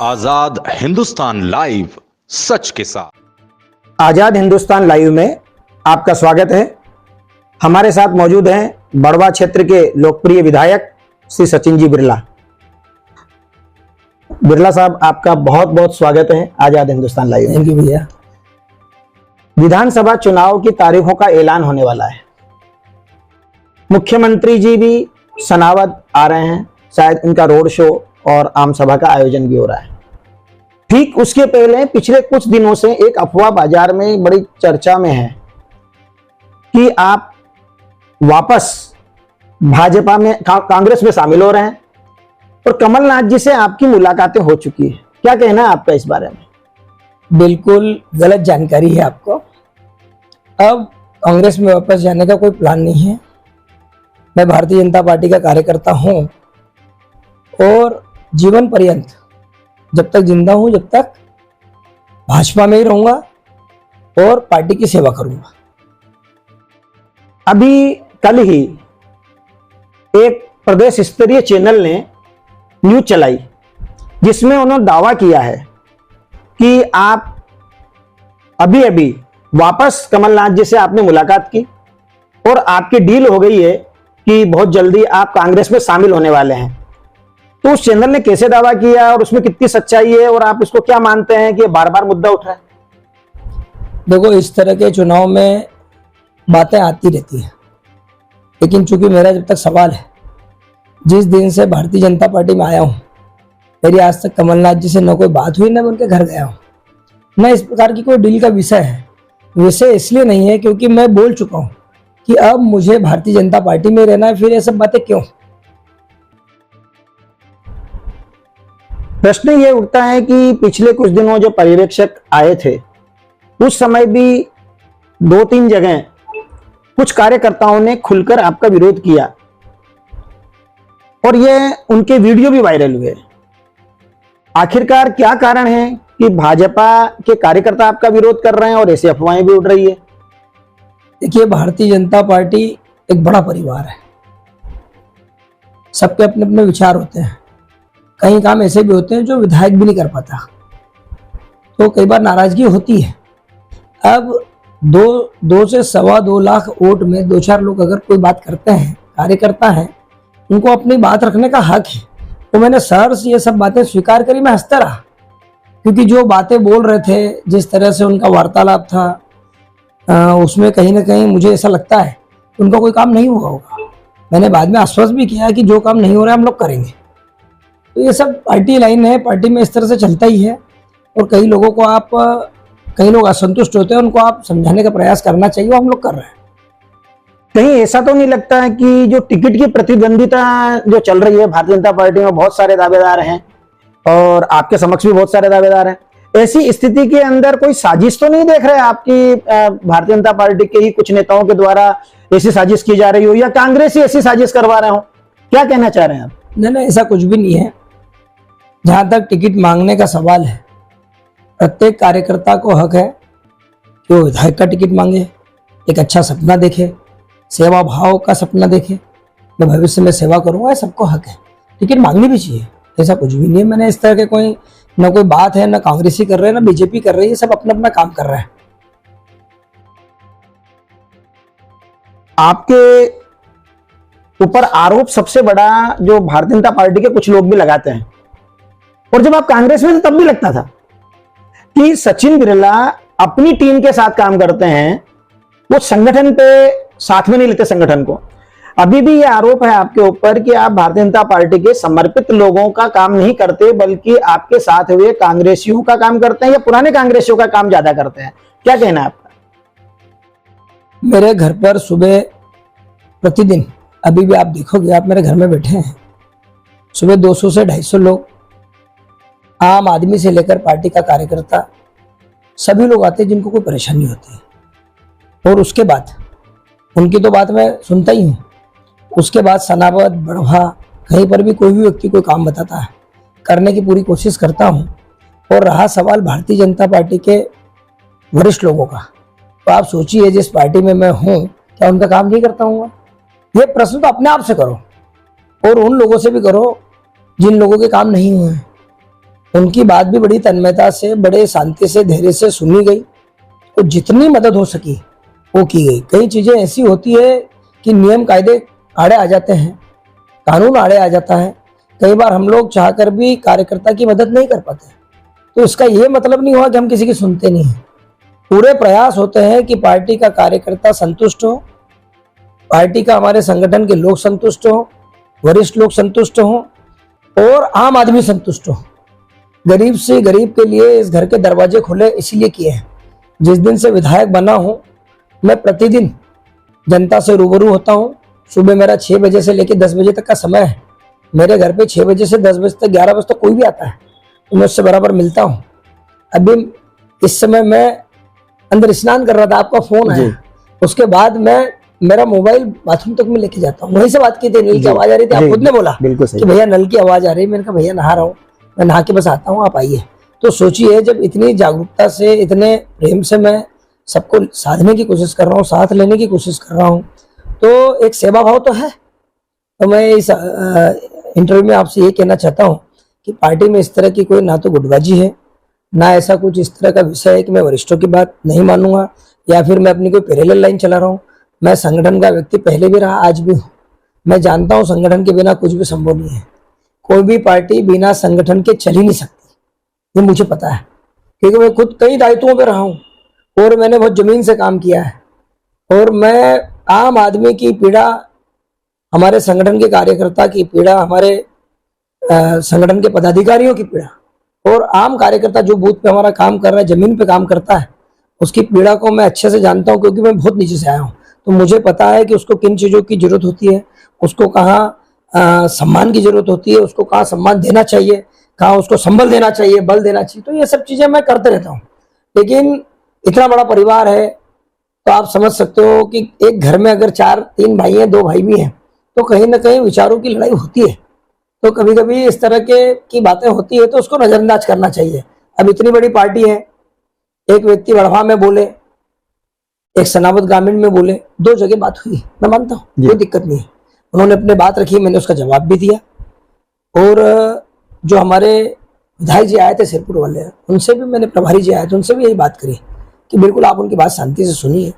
आजाद Hindustan live, सच के साथ। आजाद Hindustan live में आपका स्वागत है। हमारे साथ मौजूद हैं बड़वा क्षेत्र के लोकप्रिय विधायक श्री सचिन जी बिरला। बिरला साहब, आपका बहुत बहुत स्वागत है आजाद हिंदुस्तान लाइव में। थैंक यू भैया। विधानसभा चुनाव की तारीखों का ऐलान होने वाला है। मुख्यमंत्री जी भी सनावद आ रहे हैं, शायद उनका रोड शो और आम सभा का आयोजन भी हो रहा है। ठीक उसके पहले पिछले कुछ दिनों से एक अफवाह बाजार में बड़ी चर्चा में है कि आप वापस भाजपा में कांग्रेस में शामिल हो रहे हैं और कमलनाथ जी से आपकी मुलाकातें हो चुकी है। क्या कहना है आपका इस बारे में? बिल्कुल गलत जानकारी है आपको। अब कांग्रेस में वापस जाने का कोई प्लान नहीं है। मैं भारतीय जनता पार्टी का कार्यकर्ता हूं और जीवन पर्यंत जब तक जिंदा हूं, जब तक भाजपा में ही रहूंगा और पार्टी की सेवा करूंगा। अभी कल ही एक प्रदेश स्तरीय चैनल ने न्यूज चलाई जिसमें उन्होंने दावा किया है कि आप अभी अभी वापस कमलनाथ जी से आपने मुलाकात की और आपकी डील हो गई है कि बहुत जल्दी आप कांग्रेस में शामिल होने वाले हैं। तो उस चैनल ने कैसे दावा किया और उसमें कितनी सच्चाई है और आप इसको क्या मानते हैं कि बार बार मुद्दा उठ रहा है? देखो, इस तरह के चुनाव में बातें आती रहती हैं, लेकिन चूंकि मेरा जब तक सवाल है, जिस दिन से भारतीय जनता पार्टी में आया हूं, मेरी आज तक कमलनाथ जी से न कोई बात हुई, न मैं उनके घर गया हूं, न इस प्रकार की कोई डील का विषय है। विषय इसलिए नहीं है क्योंकि मैं बोल चुका हूं कि अब मुझे भारतीय जनता पार्टी में रहना है। फिर ये सब बातें क्यों? प्रश्न ये उठता है कि पिछले कुछ दिनों जो पर्यवेक्षक आए थे उस समय भी 2-3 जगह कुछ कार्यकर्ताओं ने खुलकर आपका विरोध किया और ये उनके वीडियो भी वायरल हुए। आखिरकार क्या कारण है कि भाजपा के कार्यकर्ता आपका विरोध कर रहे हैं और ऐसी अफवाहें भी उड़ रही है? देखिए, भारतीय जनता पार्टी एक बड़ा परिवार है। सबके अपने अपने विचार होते हैं। कई काम ऐसे भी होते हैं जो विधायक भी नहीं कर पाता, तो कई बार नाराजगी होती है। अब 2 से 2.25 लाख वोट में 2-4 लोग अगर कोई बात करते हैं, कार्यकर्ता हैं, उनको अपनी बात रखने का हक है। तो मैंने सर से ये सब बातें स्वीकार करी। मैं हंसता रहा क्योंकि जो बातें बोल रहे थे, जिस तरह से उनका वार्तालाप था, उसमें कहीं ना कहीं मुझे ऐसा लगता है कि उनका कोई काम नहीं हुआ होगा। मैंने बाद में आश्वस्त भी किया कि जो काम नहीं हो रहा है हम लोग करेंगे। तो ये सब पार्टी लाइन है, पार्टी में इस तरह से चलता ही है। और कई लोग असंतुष्ट होते हैं, उनको आप समझाने का प्रयास करना चाहिए, वो हम लोग कर रहे हैं। कहीं ऐसा तो नहीं लगता है कि जो टिकट की प्रतिद्वंदिता जो चल रही है भारतीय जनता पार्टी में, बहुत सारे दावेदार हैं और आपके समक्ष भी बहुत सारे दावेदार हैं, ऐसी स्थिति के अंदर कोई साजिश तो नहीं देख रहे आपकी भारतीय जनता पार्टी के ही कुछ नेताओं के द्वारा ऐसी साजिश की जा रही हो या कांग्रेस ही ऐसी साजिश करवा रहे हो? क्या कहना चाह रहे हैं आप? नहीं, ऐसा कुछ भी नहीं है। जहां तक टिकट मांगने का सवाल है, प्रत्येक कार्यकर्ता को हक है कि वो विधायक का टिकट मांगे, एक अच्छा सपना देखे, सेवा भाव का सपना देखे, मैं भविष्य में सेवा करूंगा, सबको हक है। टिकट मांगनी भी चाहिए, ऐसा कुछ भी नहीं है। मैंने इस तरह के कोई बात है, न कांग्रेसी कर रहे हैं, न बीजेपी कर रही है, सब अपना अपना काम कर रहे हैं। आपके ऊपर आरोप सबसे बड़ा जो भारतीय जनता पार्टी के कुछ लोग भी लगाते हैं, और जब आप कांग्रेस में थे तब भी लगता था कि सचिन बिरला अपनी टीम के साथ काम करते हैं, वो संगठन पे साथ में नहीं लेते संगठन को। अभी भी ये आरोप है आपके ऊपर कि आप भारतीय जनता पार्टी के समर्पित लोगों का काम नहीं करते, बल्कि आपके साथ हुए कांग्रेसियों का काम करते हैं या पुराने कांग्रेसियों का काम ज्यादा करते हैं। क्या कहना है आपका? मेरे घर पर सुबह प्रतिदिन, अभी भी आप देखोगे, आप मेरे घर में बैठे हैं, सुबह 200 से 250 लोग, आम आदमी से लेकर पार्टी का कार्यकर्ता, सभी लोग आते हैं जिनको कोई परेशानी होती है। और उसके बाद उनकी तो बात मैं सुनता ही हूँ। उसके बाद सनावद, बड़वा, कहीं पर भी कोई भी व्यक्ति कोई काम बताता है, करने की पूरी कोशिश करता हूँ। और रहा सवाल भारतीय जनता पार्टी के वरिष्ठ लोगों का, तो आप सोचिए, जिस पार्टी में मैं हूँ, क्या उनका काम नहीं करता हूँ? ये प्रश्न तो अपने आप से करो और उन लोगों से भी करो जिन लोगों के काम नहीं हुए हैं। उनकी बात भी बड़ी तन्मयता से, बड़े शांति से, धैर्य से सुनी गई। तो जितनी मदद हो सकी वो की गई। कई चीजें ऐसी होती है कि नियम कायदे आड़े आ जाते हैं, कानून आड़े आ जाता है। कई बार हम लोग चाहकर भी कार्यकर्ता की मदद नहीं कर पाते, तो इसका ये मतलब नहीं हुआ कि हम किसी की सुनते नहीं हैं। पूरे प्रयास होते हैं कि पार्टी का कार्यकर्ता संतुष्ट हो, पार्टी का, हमारे संगठन के लोग संतुष्ट हो, वरिष्ठ लोग संतुष्ट हो और आम आदमी संतुष्ट हो। गरीब से गरीब के लिए इस घर के दरवाजे खुले इसलिए किए हैं। जिस दिन से विधायक बना हूं, मैं प्रतिदिन जनता से रूबरू होता हूं। सुबह मेरा 6 बजे से लेकर 10 बजे तक का समय है। मेरे घर पे 6 बजे से 10 बजे तक, 11 बजे तक कोई भी आता है तो मैं उससे बराबर मिलता हूं। अभी इस समय मैं अंदर स्नान कर रहा था, आपका फोन आया। उसके बाद मैं मेरा मोबाइल बाथरूम तक में लेके जाता हूँ। वहीं से बात की थी, नल की आवाज आ रही थी, आप खुद ने बोला कि भैया नल की आवाज आ रही है। मैंने कहा भैया नहा रहा हूँ, मैं नहा के बस आता हूँ, आप आइए। तो सोचिए, जब इतनी जागरूकता से, इतने प्रेम से मैं सबको साधने की कोशिश कर रहा हूँ, साथ लेने की कोशिश कर रहा हूँ, तो एक सेवा भाव तो है। तो मैं इस इंटरव्यू में आपसे ये कहना चाहता हूँ कि पार्टी में इस तरह की कोई ना तो गुटबाजी है, ना ऐसा कुछ इस तरह का विषय है कि मैं वरिष्ठों की बात नहीं मानूंगा या फिर मैं अपनी कोई पैरेलल लाइन चला रहा हूँ। मैं संगठन का व्यक्ति पहले भी रहा, आज भी हूँ। मैं जानता हूँ संगठन के बिना कुछ भी संभव नहीं है। कोई भी पार्टी बिना संगठन के चल ही नहीं सकती, ये मुझे पता है, क्योंकि मैं खुद कई दायित्वों पे रहा हूँ और मैंने बहुत जमीन से काम किया है। और मैं आम आदमी की पीड़ा, हमारे संगठन के कार्यकर्ता की पीड़ा, हमारे संगठन के पदाधिकारियों की पीड़ा और आम कार्यकर्ता जो बूथ पे हमारा काम कर रहा है, जमीन पे काम करता है, उसकी पीड़ा को मैं अच्छे से जानता हूँ, क्योंकि मैं बहुत नीचे से आया हूँ। तो मुझे पता है कि उसको किन चीज़ों की जरूरत होती है, उसको कहाँ सम्मान की जरूरत होती है, उसको कहाँ सम्मान देना चाहिए, कहाँ उसको संबल देना चाहिए, बल देना चाहिए। तो ये सब चीज़ें मैं करते रहता हूँ। लेकिन इतना बड़ा परिवार है तो आप समझ सकते हो कि एक घर में अगर 3 भाई हैं, 2 भाई भी हैं, तो कहीं ना कहीं विचारों की लड़ाई होती है। तो कभी कभी इस तरह की बातें होती है तो उसको नजरअंदाज करना चाहिए। अब इतनी बड़ी पार्टी है, एक व्यक्ति बढ़वा में बोले, एक सनावत ग्रामीण में बोले, 2 जगह बात हुई, मैं मानता हूँ, कोई दिक्कत नहीं है। उन्होंने अपने बात रखी, मैंने उसका जवाब भी दिया। और जो हमारे विधायक जी आए थे सिरपुर वाले, उनसे भी मैंने, प्रभारी जी आए थे, उनसे भी यही बात करी कि बिल्कुल आप उनकी बात शांति से सुनिए।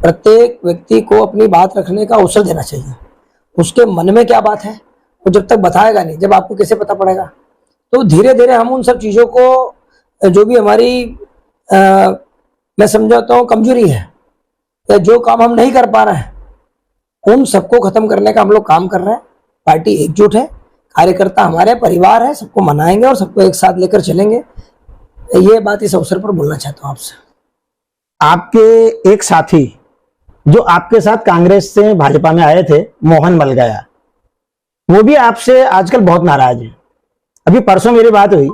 प्रत्येक व्यक्ति को अपनी बात रखने का अवसर देना चाहिए। उसके मन में क्या बात है वो जब तक बताएगा नहीं, जब आपको कैसे पता पड़ेगा। तो धीरे धीरे हम उन सब चीज़ों को, जो भी हमारी मैं समझाता हूँ कमजोरी है या जो काम हम नहीं कर पा रहे हैं, उन सबको खत्म करने का हम लोग काम कर रहे हैं। पार्टी एकजुट है, कार्यकर्ता हमारे परिवार है, सबको मनाएंगे और सबको एक साथ लेकर चलेंगे। ये बात इस अवसर पर बोलना चाहता हूँ आपसे। आपके एक साथी जो आपके साथ कांग्रेस से भाजपा में आए थे, मोहन मलगाया, वो भी आपसे आजकल बहुत नाराज है। अभी परसों मेरी बात हुई,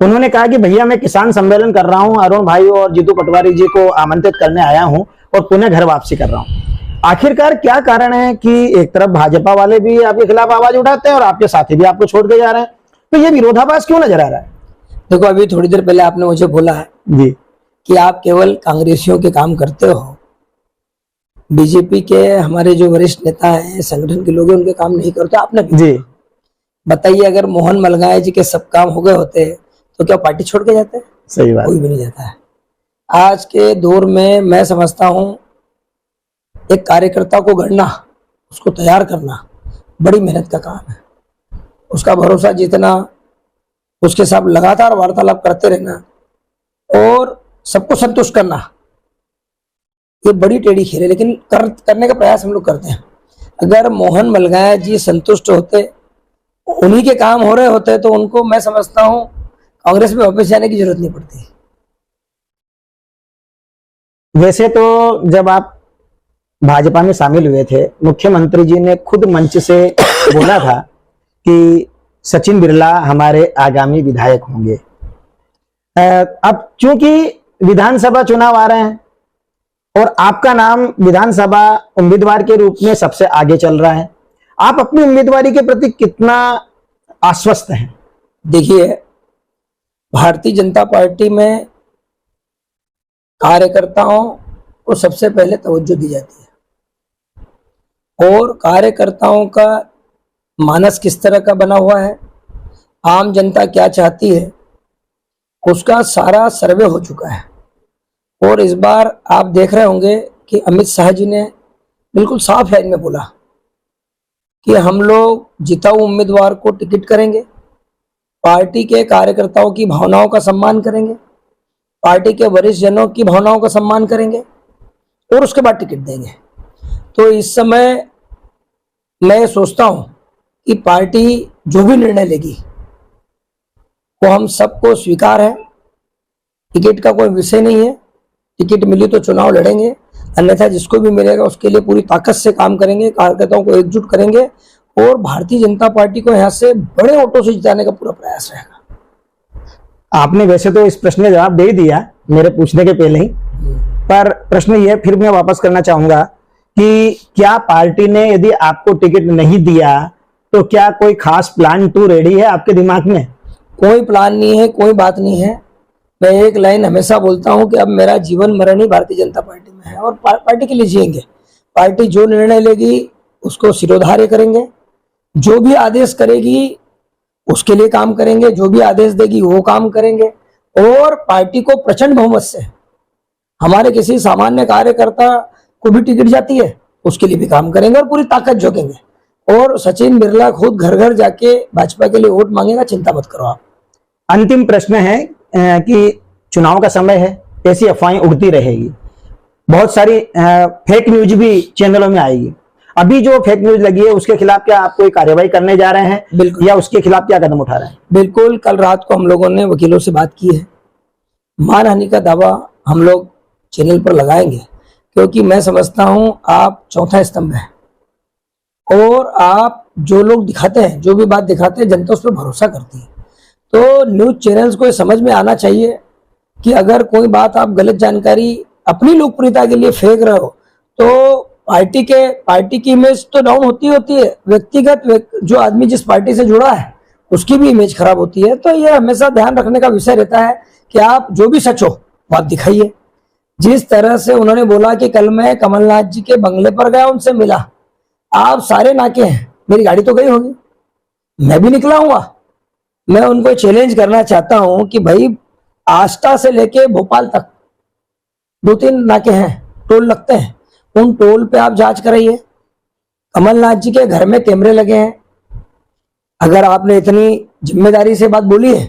उन्होंने कहा कि भैया मैं किसान सम्मेलन कर रहा हूं, अरुण भाई और जीतू पटवारी जी को आमंत्रित करने आया हूं और पुनः घर वापसी कर रहा हूं। आखिरकार क्या कारण है कि एक तरफ भाजपा वाले भी आपके खिलाफ आवाज उठाते हैं और आपके साथी भी आपको छोड़ के जा रहे हैं, तो ये विरोधाभास क्यों नजर आ रहा है? देखो, अभी थोड़ी देर पहले आपने मुझे बोला है जी कि आप केवल कांग्रेसियों के काम करते हो, बीजेपी के हमारे जो वरिष्ठ नेता हैं, संगठन के लोग हैं, उनके काम नहीं करते। आपने जी बताइए, अगर मोहन मलगाए जी के सब काम हो गए होते तो क्या पार्टी छोड़ के जाते? सही बात। कोई भी नहीं जाता है। आज के दौर में मैं समझता हूं एक कार्यकर्ता को गढ़ना, उसको तैयार करना बड़ी मेहनत का काम है। उसका भरोसा जीतना, उसके साथ लगातार वार्तालाप करते रहना और सबको संतुष्ट करना, ये बड़ी टेढ़ी खेल है। लेकिन करने का प्रयास हम लोग करते हैं। अगर मोहन मलगाया जी संतुष्ट होते, उन्हीं के काम हो रहे होते, तो उनको मैं समझता हूं कांग्रेस में वापस जाने की जरूरत नहीं पड़ती। वैसे तो जब आप भाजपा में शामिल हुए थे, मुख्यमंत्री जी ने खुद मंच से बोला था कि सचिन बिरला हमारे आगामी विधायक होंगे। अब चूंकि विधानसभा चुनाव आ रहे हैं और आपका नाम विधानसभा उम्मीदवार के रूप में सबसे आगे चल रहा है, आप अपनी उम्मीदवारी के प्रति कितना आश्वस्त हैं? देखिए, भारतीय जनता पार्टी में कार्यकर्ताओं को सबसे पहले तवज्जो दी जाती है और कार्यकर्ताओं का मानस किस तरह का बना हुआ है, आम जनता क्या चाहती है, उसका सारा सर्वे हो चुका है। और इस बार आप देख रहे होंगे कि अमित शाह जी ने बिल्कुल साफ लाइन में बोला कि हम लोग जिताऊ उम्मीदवार को टिकट करेंगे, पार्टी के कार्यकर्ताओं की भावनाओं का सम्मान करेंगे, पार्टी के वरिष्ठ जनों की भावनाओं का सम्मान करेंगे और उसके बाद टिकट देंगे। तो इस समय मैं सोचता हूं कि पार्टी जो भी निर्णय लेगी वो हम सबको स्वीकार है। टिकट का कोई विषय नहीं है, टिकट मिली तो चुनाव लड़ेंगे, अन्यथा जिसको भी मिलेगा उसके लिए पूरी ताकत से काम करेंगे, कार्यकर्ताओं को एकजुट करेंगे और भारतीय जनता पार्टी को यहाँ से बड़े वोटों से जिताने का पूरा प्रयास रहेगा। आपने वैसे तो इस प्रश्न का जवाब दे ही दिया मेरे पूछने के पहले ही, पर प्रश्न ये फिर मैं वापस करना चाहूंगा कि क्या पार्टी ने यदि आपको टिकट नहीं दिया तो क्या कोई खास प्लान 2 रेडी है आपके दिमाग में? कोई प्लान नहीं है, कोई बात नहीं है। मैं एक लाइन हमेशा बोलता हूं कि अब मेरा जीवन मरण ही भारतीय जनता पार्टी में है और पार्टी के लिए जिएंगे। पार्टी जो निर्णय लेगी उसको सिरोधार्य करेंगे, जो भी आदेश करेगी उसके लिए काम करेंगे, जो भी आदेश देगी वो काम करेंगे और पार्टी को प्रचंड बहुमत से, हमारे किसी सामान्य कार्यकर्ता को भी टिकट जाती है उसके लिए भी काम करेंगे और पूरी ताकत झोंकेंगे। और सचिन बिरला खुद घर घर जाके भाजपा के लिए वोट मांगेगा, चिंता मत करो आप। अंतिम प्रश्न है कि चुनाव का समय है, ऐसी अफवाहें उड़ती रहेगी, बहुत सारी फेक न्यूज भी चैनलों में आएगी। अभी जो फेक न्यूज लगी है उसके खिलाफ क्या आप कोई कार्रवाई करने जा रहे हैं? बिल्कुल। या उसके खिलाफ क्या कदम उठा रहे हैं? बिल्कुल, कल रात को हम लोगों ने वकीलों से बात की है। मानहानि का दावा हम लोग चैनल पर लगाएंगे क्योंकि मैं समझता हूं आप चौथा स्तंभ है और आप जो लोग दिखाते हैं, जो भी बात दिखाते हैं, जनता उस पर भरोसा करती है। तो न्यूज चैनल्स को समझ में आना चाहिए कि अगर कोई बात आप गलत जानकारी अपनी लोकप्रियता के लिए फेंक रहे हो तो पार्टी की इमेज तो डाउन होती है, व्यक्तिगत जो आदमी जिस पार्टी से जुड़ा है उसकी भी इमेज खराब होती है। तो यह हमेशा ध्यान रखने का विषय रहता है कि आप जो भी सच हो बात दिखाइए। जिस तरह से उन्होंने बोला कि कल मैं कमलनाथ जी के बंगले पर गया, उनसे मिला, आप सारे नाके हैं, मेरी गाड़ी तो गई होगी, मैं भी निकला हूँ। मैं उनको चैलेंज करना चाहता हूं कि भाई आष्टा से लेके भोपाल तक 2-3 नाके हैं, टोल लगते हैं, उन टोल पे आप जांच कराइए। कमलनाथ जी के घर में कैमरे लगे हैं, अगर आपने इतनी जिम्मेदारी से बात बोली है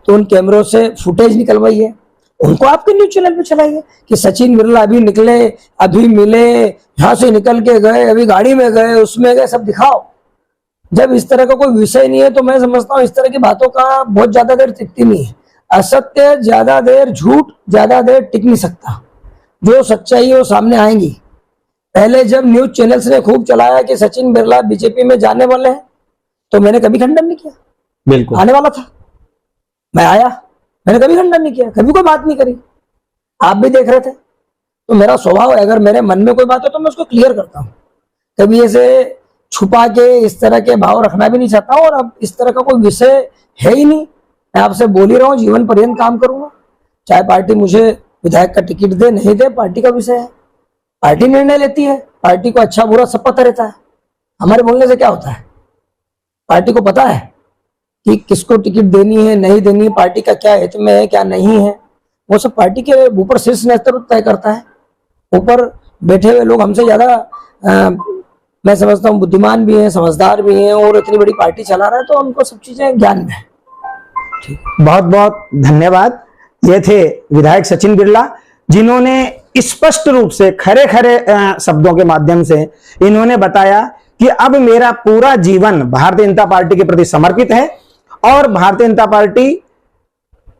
तो उन कैमरों से फुटेज निकलवाइए, उनको आपके न्यूज चैनल पे चलाइए कि सचिन बिरला अभी निकले, अभी मिले, यहां से निकल के गए, अभी गाड़ी में गए, उसमें गए, सब दिखाओ। जब इस तरह का कोई विषय नहीं है तो मैं समझता हूं इस तरह की बातों का बहुत ज्यादा देर टिकती नहीं है। असत्य ज्यादा देर, झूठ ज्यादा देर टिक नहीं सकता। जो सच्चाई है वो सामने आएंगी। पहले जब न्यूज चैनल्स ने खूब चलाया कि सचिन बिरला बीजेपी में जाने वाले हैं तो मैंने कभी खंडन नहीं किया। बिल्कुल आने वाला था, मैं आया, मैंने कभी खंडन नहीं किया, कभी कोई बात नहीं करी, आप भी देख रहे थे। तो मेरा स्वभाव है, अगर मेरे मन में कोई बात है तो मैं उसको क्लियर करता हूँ, कभी ऐसे छुपा के इस तरह के भाव रखना भी नहीं चाहता हूं। और अब इस तरह का कोई विषय है ही नहीं, मैं आपसे बोल ही रहा हूँ, जीवन पर्यंत काम करूंगा, चाहे पार्टी मुझे विधायक का टिकट दे नहीं दे, पार्टी का विषय है, पार्टी निर्णय लेती है, पार्टी को अच्छा बुरा सब पता रहता है, हमारे बोलने से क्या होता है। पार्टी को पता है कि किसको टिकट देनी है नहीं देनी है, पार्टी का क्या हित में है क्या नहीं है, वो सब पार्टी के ऊपर शीर्ष नेतृत्व तय करता है। ऊपर बैठे हुए लोग हमसे ज्यादा मैं समझता हूँ बुद्धिमान भी हैं, समझदार भी हैं और इतनी बड़ी पार्टी चला रहा है तो उनको सब चीजें ज्ञान में है। बहुत बहुत धन्यवाद। ये थे विधायक सचिन बिरला, जिन्होंने स्पष्ट रूप से खरे खरे शब्दों के माध्यम से इन्होंने बताया कि अब मेरा पूरा जीवन भारतीय जनता पार्टी के प्रति समर्पित है और भारतीय जनता पार्टी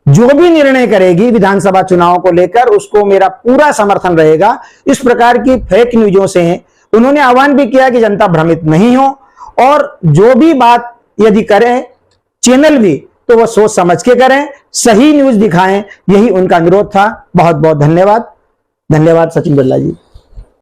जो भी निर्णय करेगी विधानसभा चुनाव को लेकर उसको मेरा पूरा समर्थन रहेगा। इस प्रकार की फेक न्यूजों से उन्होंने आह्वान भी किया कि जनता भ्रमित नहीं हो और जो भी बात यदि करें चैनल भी तो वह सोच समझ के करें, सही न्यूज दिखाएं, यही उनका अनुरोध था। बहुत बहुत धन्यवाद। धन्यवाद सचिन बिरला जी।